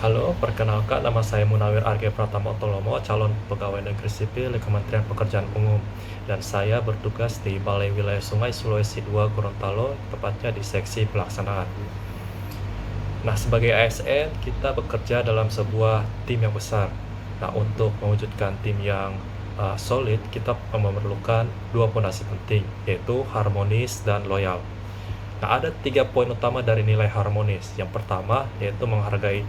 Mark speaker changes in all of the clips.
Speaker 1: Halo, perkenalkan nama saya Munawir Arge Pratama Tolomo, calon pegawai negeri sipil di Kementerian Pekerjaan Umum. Dan saya bertugas di Balai Wilayah Sungai Sulawesi II Gorontalo, tepatnya di seksi pelaksanaan. Nah, sebagai ASN, kita bekerja dalam sebuah tim yang besar. Nah, untuk mewujudkan tim yang solid, kita memerlukan dua pondasi penting, yaitu harmonis dan loyal. Nah, ada 3 poin utama dari nilai harmonis. Yang pertama yaitu menghargai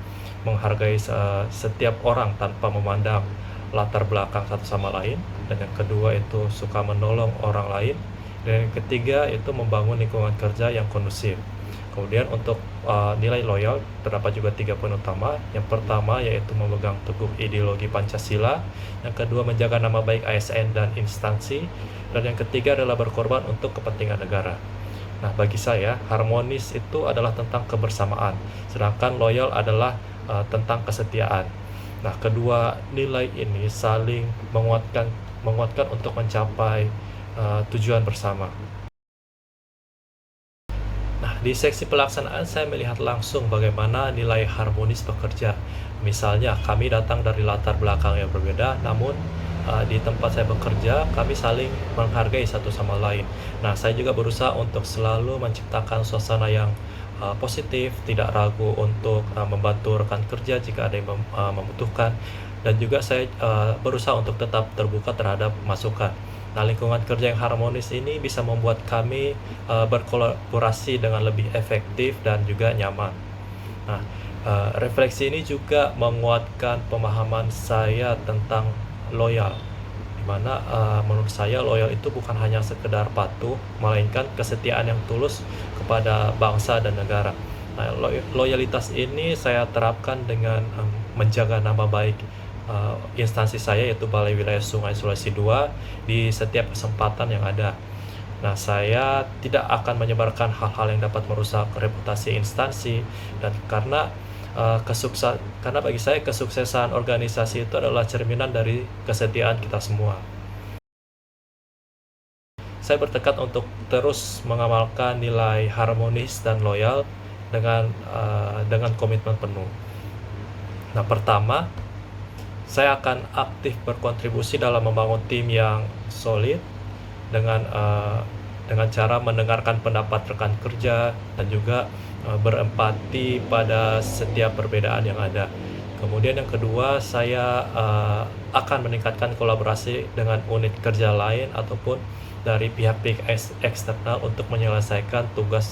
Speaker 1: setiap orang tanpa memandang latar belakang satu sama lain, dan yang kedua itu suka menolong orang lain, dan yang ketiga itu membangun lingkungan kerja yang kondusif. Kemudian untuk nilai loyal terdapat juga 3 poin utama. Yang pertama yaitu memegang teguh ideologi Pancasila, yang kedua menjaga nama baik ASN dan instansi, dan yang ketiga adalah berkorban untuk kepentingan negara. Nah, bagi saya, harmonis itu adalah tentang kebersamaan, sedangkan loyal adalah tentang kesetiaan. Nah, kedua nilai ini saling menguatkan untuk mencapai tujuan bersama. Nah, di seksi pelaksanaan saya melihat langsung bagaimana nilai harmonis bekerja. Misalnya, kami datang dari latar belakang yang berbeda, namun di tempat saya bekerja, kami saling menghargai satu sama lain. Nah, saya juga berusaha untuk selalu menciptakan suasana yang positif, tidak ragu untuk membantu rekan kerja jika ada yang membutuhkan, dan juga saya berusaha untuk tetap terbuka terhadap masukan. Nah, lingkungan kerja yang harmonis ini bisa membuat kami berkolaborasi dengan lebih efektif dan juga nyaman. Nah, refleksi ini juga menguatkan pemahaman saya tentang loyal, di mana menurut saya loyal itu bukan hanya sekedar patuh, melainkan kesetiaan yang tulus kepada bangsa dan negara. Nah, loyalitas ini saya terapkan dengan menjaga nama baik instansi saya, yaitu Balai Wilayah Sungai Sulawesi II, di setiap kesempatan yang ada. Nah, saya tidak akan menyebarkan hal-hal yang dapat merusak reputasi instansi, dan karena bagi saya kesuksesan organisasi itu adalah cerminan dari kesetiaan kita semua. Saya bertekad untuk terus mengamalkan nilai harmonis dan loyal dengan komitmen penuh. Nah, pertama, saya akan aktif berkontribusi dalam membangun tim yang solid dengan cara mendengarkan pendapat rekan kerja dan juga berempati pada setiap perbedaan yang ada. Kemudian yang kedua, saya akan meningkatkan kolaborasi dengan unit kerja lain ataupun dari pihak-pihak eksternal untuk menyelesaikan tugas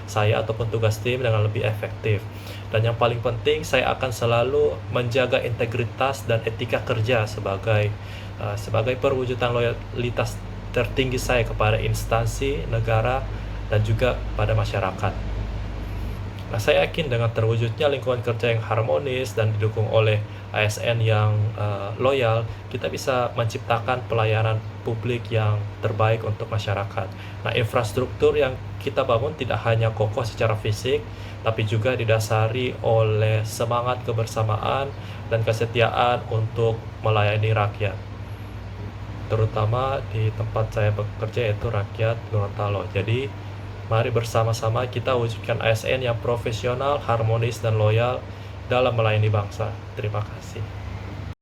Speaker 1: saya ataupun tugas tim dengan lebih efektif. Dan yang paling penting, saya akan selalu menjaga integritas dan etika kerja sebagai perwujudan loyalitas tertinggi saya kepada instansi, negara, dan juga pada masyarakat. Nah, saya yakin dengan terwujudnya lingkungan kerja yang harmonis dan didukung oleh ASN yang loyal, kita bisa menciptakan pelayanan publik yang terbaik untuk masyarakat. Nah, infrastruktur yang kita bangun tidak hanya kokoh secara fisik, tapi juga didasari oleh semangat kebersamaan dan kesetiaan untuk melayani rakyat, terutama di tempat saya bekerja, yaitu rakyat Gorontalo. Jadi, mari bersama-sama kita wujudkan ASN yang profesional, harmonis, dan loyal dalam melayani bangsa. Terima kasih.